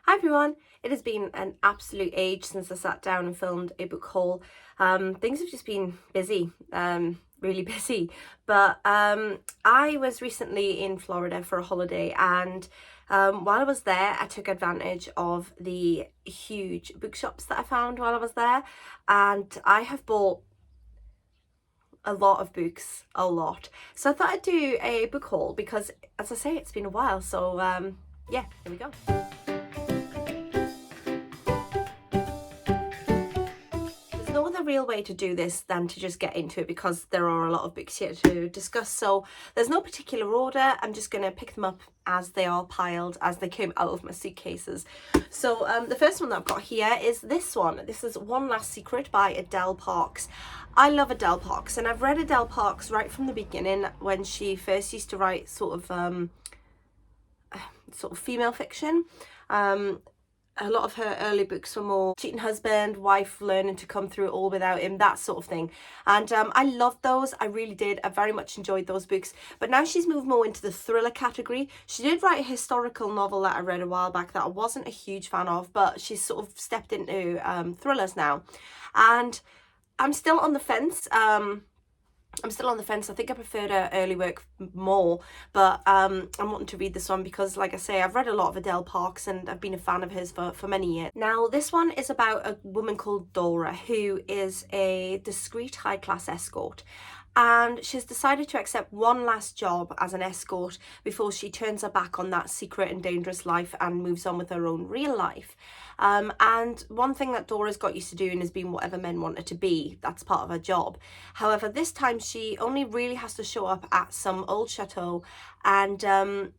Hi everyone, it has been an absolute age since I sat down and filmed a book haul. Things have just been busy, really busy, but I was recently in Florida for a holiday, and while I was there I took advantage of the huge bookshops that I found while I was there, and I have bought a lot of books, a lot. So I thought I'd do a book haul because, as I say, it's been a while, so yeah, here we go. No other real way to do this than to just get into it because there are a lot of books here to discuss, so there's no particular order. I'm just going to pick them up as they are piled, as they came out of my suitcases. So the first one that I've got here is this one. This is One Last Secret by Adele Parks. I love Adele Parks, and I've read Adele Parks right from the beginning when she first used to write sort of female fiction. A lot of her early books were more cheating husband, wife learning to come through it all without him, that sort of thing. And I loved those. I really did. I very much enjoyed those books. But now she's moved more into the thriller category. She did write a historical novel that I read a while back that I wasn't a huge fan of, but she's sort of stepped into thrillers now. And I'm still on the fence. I think I preferred her early work more, but I'm wanting to read this one because, like I say, I've read a lot of Adele Parks and I've been a fan of hers for many years. Now, this one is about a woman called Dora, who is a discreet high-class escort. And she's decided to accept one last job as an escort before she turns her back on that secret and dangerous life and moves on with her own real life. And one thing that Dora's got used to doing is being whatever men want her to be. That's part of her job. However, this time she only really has to show up at some old chateau and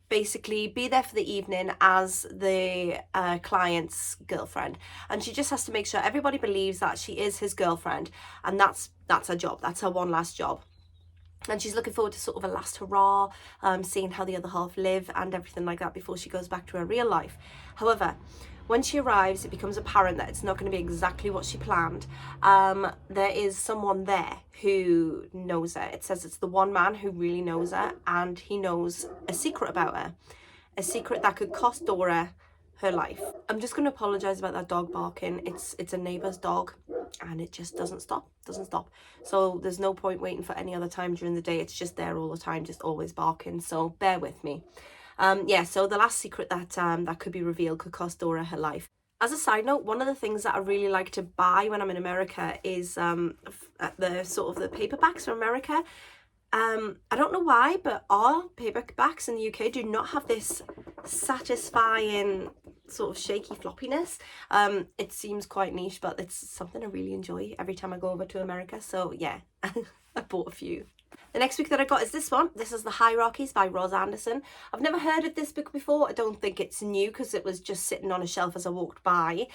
basically be there for the evening as the client's girlfriend, and she just has to make sure everybody believes that she is his girlfriend, and that's her job. That's her one last job. And she's looking forward to sort of a last hurrah, seeing how the other half live and everything like that before she goes back to her real life. However, when she arrives, it becomes apparent that it's not going to be exactly what she planned. There is someone there who knows her. It says it's the one man who really knows her, and he knows a secret about her. A secret that could cost Dora her life. I'm just going to apologise about that dog barking. It's a neighbour's dog, and it just doesn't stop. So there's no point waiting for any other time during the day. It's just there all the time, just always barking. So bear with me. Yeah, so the last secret that could be revealed could cost Dora her life. As a side note, one of the things that I really like to buy when I'm in America is the sort of the paperbacks from America. I don't know why, but our paperbacks in the UK do not have this satisfying sort of shaky floppiness. It seems quite niche, but it's something I really enjoy every time I go over to America. So yeah, I bought a few. The next book that I got is this one. This is The Hierarchies by Ros Anderson. I've never heard of this book before. I don't think it's new because it was just sitting on a shelf as I walked by.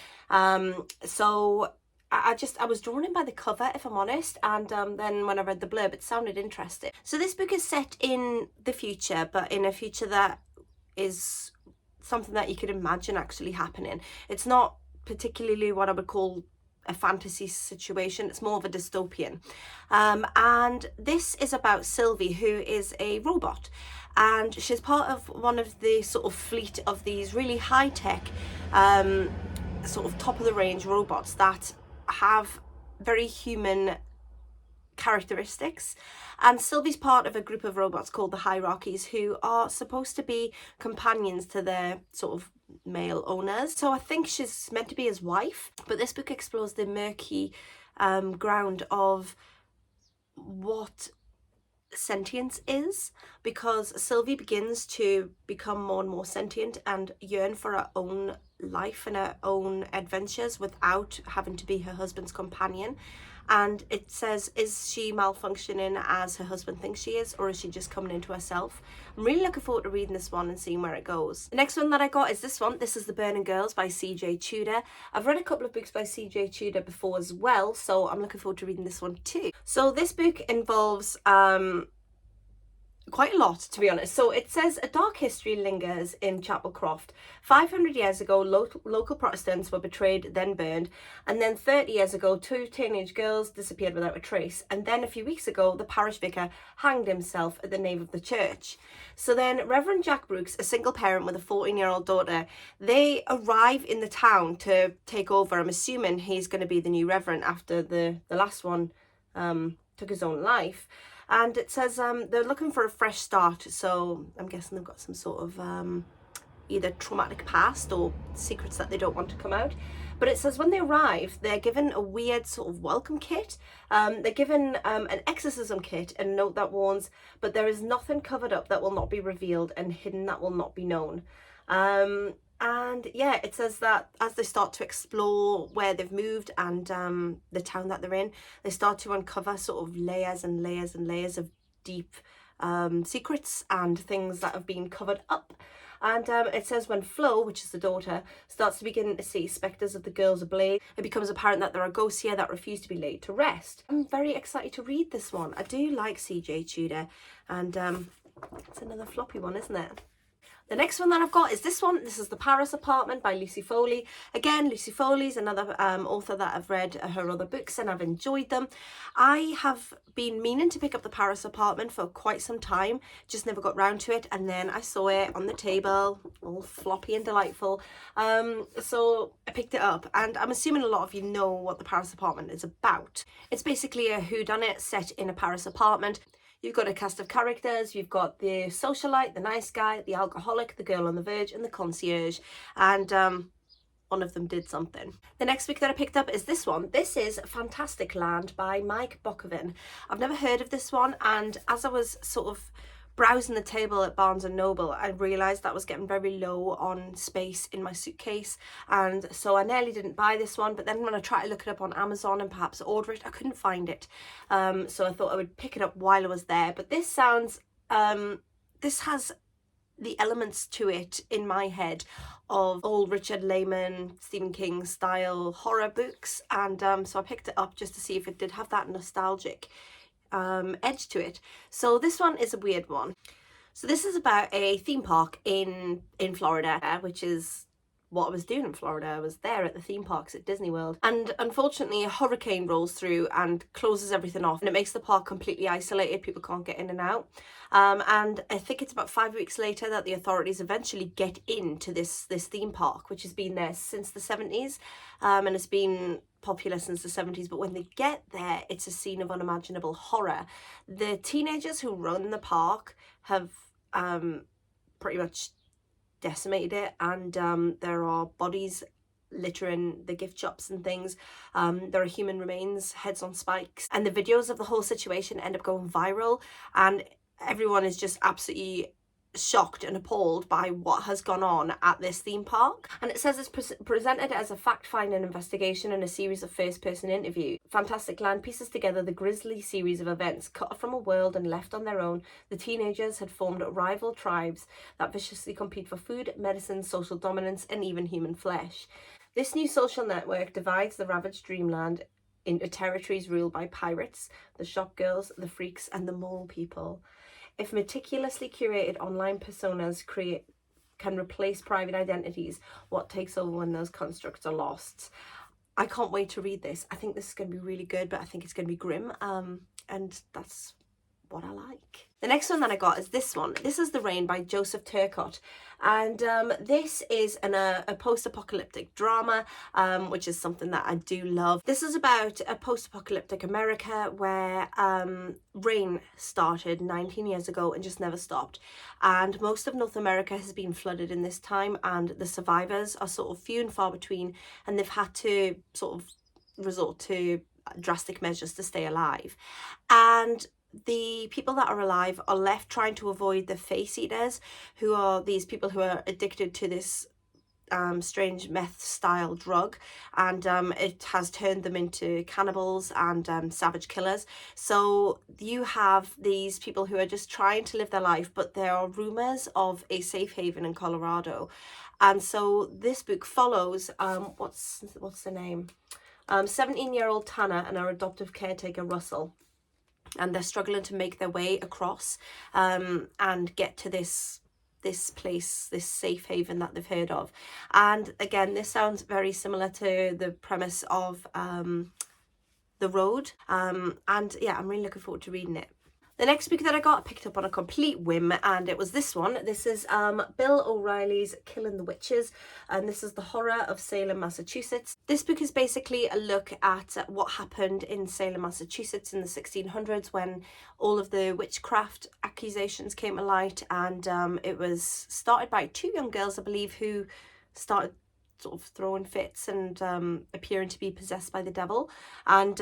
So I was drawn in by the cover, if I'm honest, and then when I read the blurb, it sounded interesting. So this book is set in the future, but in a future that is something that you could imagine actually happening. It's not particularly what I would call a fantasy situation. It's more of a dystopian. And this is about Sylvie, who is a robot, and she's part of one of the sort of fleet of these really high-tech sort of top-of-the-range robots that have very human characteristics. And Sylvie's part of a group of robots called the Hierarchies, who are supposed to be companions to their sort of male owners. So I think she's meant to be his wife, but this book explores the murky ground of what sentience is, because Sylvie begins to become more and more sentient and yearn for her own life and her own adventures without having to be her husband's companion. And it says, is she malfunctioning as her husband thinks she is, or is she just coming into herself? I'm really looking forward to reading this one and seeing where it goes. The next one that I got is this one. This is The Burning Girls by C.J. Tudor. I've read a couple of books by C.J. Tudor before as well, so I'm looking forward to reading this one too. So this book involves a quite a lot, to be honest. So it says a dark history lingers in Chapelcroft. 500 years ago, local Protestants were betrayed, then burned. And then 30 years ago, 2 teenage girls disappeared without a trace. And then a few weeks ago, the parish vicar hanged himself at the nave of the church. So then Reverend Jack Brooks, a single parent with a 14-year-old daughter, they arrive in the town to take over. I'm assuming he's going to be the new reverend after the last one took his own life. And it says they're looking for a fresh start, so I'm guessing they've got some sort of either traumatic past or secrets that they don't want to come out. But it says when they arrive, they're given a weird sort of welcome kit. They're given an exorcism kit and a note that warns, but there is nothing covered up that will not be revealed and hidden that will not be known. And yeah, it says that as they start to explore where they've moved and the town that they're in, they start to uncover sort of layers and layers and layers of deep secrets and things that have been covered up. And it says when Flo, which is the daughter, starts to begin to see spectres of the girls ablaze, it becomes apparent that there are ghosts here that refuse to be laid to rest. I'm very excited to read this one. I do like CJ Tudor, and it's another floppy one, isn't it? The next one that I've got is this one. This is The Paris Apartment by Lucy Foley. Again, Lucy Foley's another author that I've read her other books and I've enjoyed them. I have been meaning to pick up The Paris Apartment for quite some time, just never got round to it, and then I saw it on the table, all floppy and delightful. So I picked it up, and I'm assuming a lot of you know what The Paris Apartment is about. It's basically a whodunit set in a Paris apartment. You've got a cast of characters. You've got the socialite, the nice guy, the alcoholic, the girl on the verge, and the concierge. And one of them did something. The next book that I picked up is this one. This is Fantastic Land by Mike Bokovin. I've never heard of this one, and as I was sort of browsing the table at Barnes and Noble, I realised that was getting very low on space in my suitcase, and so I nearly didn't buy this one. But then when I tried to look it up on Amazon and perhaps order it, I couldn't find it, so I thought I would pick it up while I was there. But this sounds this has the elements to it in my head of old Richard Lehman, Stephen King style horror books, and so I picked it up just to see if it did have that nostalgic edge to it. So this one is a weird one. So this is about a theme park in Florida, which is what I was doing in Florida. I was there at the theme parks at Disney World, and unfortunately a hurricane rolls through and closes everything off, and it makes the park completely isolated. People can't get in and out, and I think it's about 5 weeks later that the authorities eventually get into this theme park, which has been there since the 70s, and it's been popular since the 70s. But when they get there, it's a scene of unimaginable horror. The teenagers who run the park have pretty much decimated it, and there are bodies littering the gift shops and things. There are human remains, heads on spikes, and the videos of the whole situation end up going viral, and everyone is just absolutely shocked and appalled by what has gone on at this theme park. And it says it's presented as a fact-finding investigation and a series of first-person interviews. Fantastic Land pieces together the grisly series of events cut from a world and left on their own. The teenagers had formed rival tribes that viciously compete for food, medicine, social dominance, and even human flesh. This new social network divides the ravaged dreamland into territories ruled by pirates, the shop girls, the freaks, and the mole people. If meticulously curated online personas can replace private identities, what takes over when those constructs are lost? I can't wait to read this. I think this is going to be really good, but I think it's going to be grim, and that's what I like. The next one that I got is this one. This is The Rain by Joseph Turcotte, and this is a post-apocalyptic drama, which is something that I do love. This is about a post-apocalyptic America where rain started 19 years ago and just never stopped, and most of North America has been flooded in this time, and the survivors are sort of few and far between, and they've had to sort of resort to drastic measures to stay alive. And the people that are alive are left trying to avoid the face eaters, who are these people who are addicted to this strange meth style drug, and it has turned them into cannibals and savage killers. So you have these people who are just trying to live their life, but there are rumors of a safe haven in Colorado. And so this book follows what's the name, 17-year-old Tana and her adoptive caretaker Russell. and they're struggling to make their way across and get to this place, this safe haven that they've heard of. And again, this sounds very similar to the premise of The Road, and yeah, I'm really looking forward to reading it. The next book that I got, I picked up on a complete whim, and it was this one. This is Bill O'Reilly's Killing the Witches, and this is the horror of Salem, Massachusetts. This book is basically a look at what happened in Salem, Massachusetts in the 1600s when all of the witchcraft accusations came to light, and it was started by two young girls, I believe, who started sort of throwing fits and appearing to be possessed by the devil, and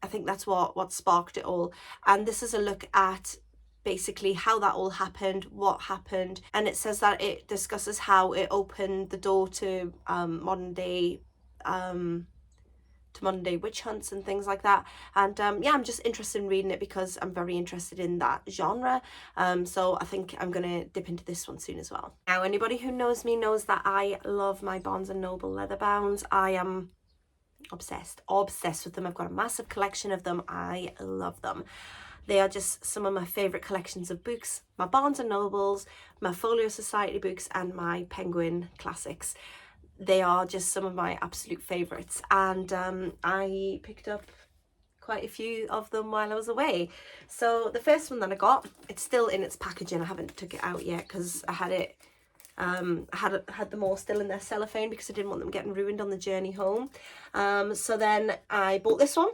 I think that's what sparked it all. And this is a look at basically how that all happened, what happened, and it says that it discusses how it opened the door to modern day witch hunts and things like that. And yeah, I'm just interested in reading it because I'm very interested in that genre, so I think I'm gonna dip into this one soon as well. Now, anybody who knows me knows that I love my Barnes & Noble leather bounds. I am obsessed with them. I've got a massive collection of them. I love them. They are just some of my favorite collections of books. My Barnes & Nobles, my Folio Society books, and my Penguin classics. They are just some of my absolute favorites, and I picked up quite a few of them while I was away. So the first one that I got, it's still in its packaging. I haven't took it out yet because I had it had them all still in their cellophane because I didn't want them getting ruined on the journey home. So then I bought this one.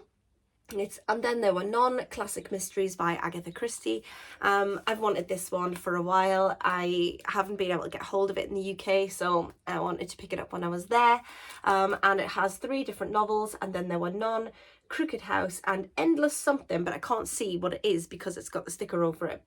And then there were Non-Classic Mysteries by Agatha Christie. I've wanted this one for a while. I haven't been able to get hold of it in the UK, so I wanted to pick it up when I was there. And it has 3 different novels, and then there were Crooked House, and Endless Something, but I can't see what it is because it's got the sticker over it.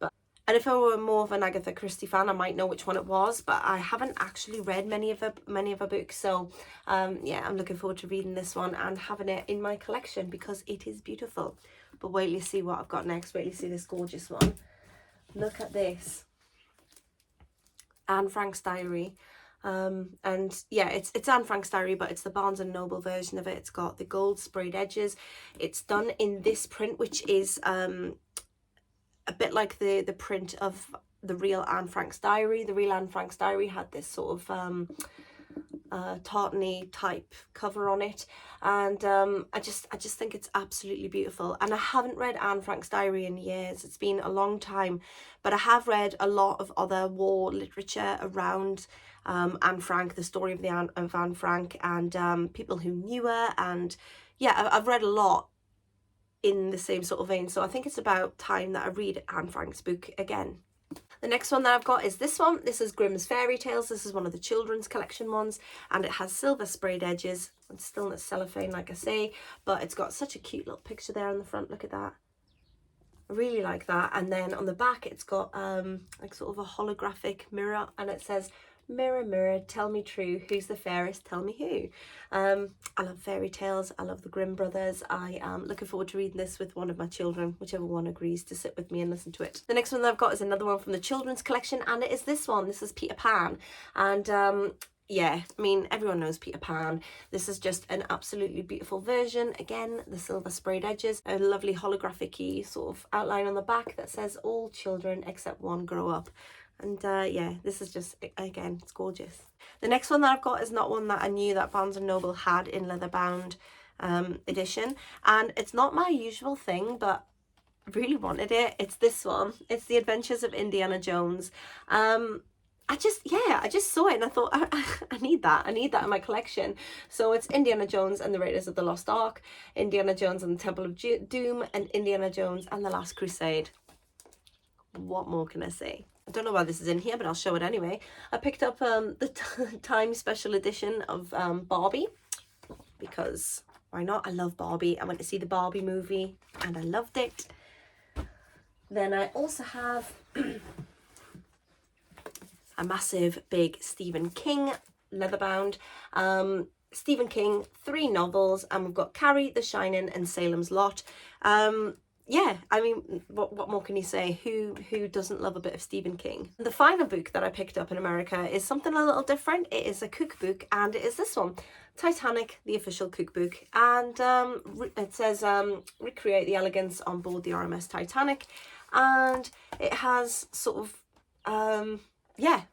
And if I were more of an Agatha Christie fan, I might know which one it was, but I haven't actually read many of her books. So yeah, I'm looking forward to reading this one and having it in my collection because it is beautiful. But wait till you see what I've got next. Wait till you see this gorgeous one. Look at this. Anne Frank's diary. And yeah, it's Anne Frank's diary, but it's the Barnes & Noble version of it. It's got the gold sprayed edges. It's done in this print, which is a bit like the print of the real Anne Frank's diary. The real Anne Frank's diary had this sort of tartany type cover on it, and I just think it's absolutely beautiful. And I haven't read Anne Frank's diary in years. It's been a long time, but I have read a lot of other war literature around Anne Frank, the story of Anne Frank, and people who knew her. And yeah, I've read a lot in the same sort of vein, so I think it's about time that I read Anne Frank's book again. The next one that I've got is this one. This is Grimm's Fairy Tales. This is one of the children's collection ones, and it has silver sprayed edges. It's still in its cellophane, like I say, but it's got such a cute little picture there on the front. Look at that. I really like that. And then on the back it's got like sort of a holographic mirror, and it says, "Mirror, mirror, tell me true, who's the fairest, tell me who." I love fairy tales. I love the Grimm brothers. I am looking forward to reading this with one of my children, whichever one agrees to sit with me and listen to it. The next one that I've got is another one from the children's collection, and it is this one. This is Peter Pan, and yeah, I mean, everyone knows Peter Pan. This is just an absolutely beautiful version. Again, the silver sprayed edges, a lovely holographic-y sort of outline on the back that says all children except one grow up. And yeah, this is just, again, it's gorgeous. The next one that I've got is not one that I knew that Barnes & Noble had in leather-bound edition. And it's not my usual thing, but I really wanted it. It's this one. It's The Adventures of Indiana Jones. I just saw it and I thought, I need that. I need that in my collection. So it's Indiana Jones and the Raiders of the Lost Ark, Indiana Jones and the Temple of Doom, and Indiana Jones and the Last Crusade. What more can I say? I don't know why this is in here, but I'll show it anyway. I picked up the Time Special Edition of Barbie, because why not? I love Barbie. I went to see the Barbie movie and I loved it. Then I also have a massive big Stephen King leather-bound. Stephen King, 3 novels, and we've got Carrie, The Shining, and Salem's Lot. yeah, I mean, what more can you say? Who doesn't love a bit of Stephen King? The final book that I picked up in America is something a little different. It is a cookbook, and it is this one, Titanic, the official cookbook. And it says recreate the elegance on board the RMS Titanic, and it has sort of yeah,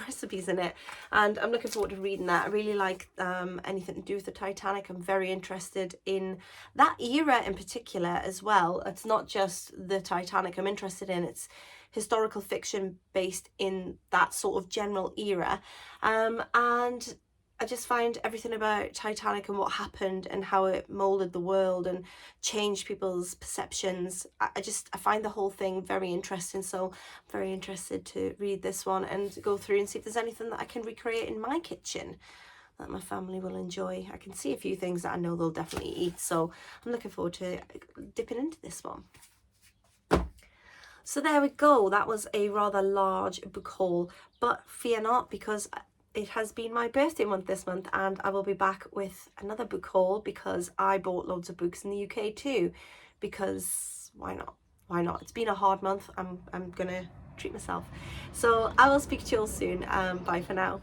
recipes in it, and I'm looking forward to reading that. I really like anything to do with the Titanic. I'm very interested in that era in particular as well. It's not just the Titanic I'm interested in, it's historical fiction based in that sort of general era, and I just find everything about Titanic and what happened and how it molded the world and changed people's perceptions. I find the whole thing very interesting. So I'm very interested to read this one and go through and see if there's anything that I can recreate in my kitchen that my family will enjoy. I can see a few things that I know they'll definitely eat. So I'm looking forward to dipping into this one. So there we go. That was a rather large book haul, but fear not, because it has been my birthday month this month, and I will be back with another book haul because I bought loads of books in the UK too, because why not? Why not? It's been a hard month. I'm gonna treat myself. So I will speak to you all soon. Bye for now.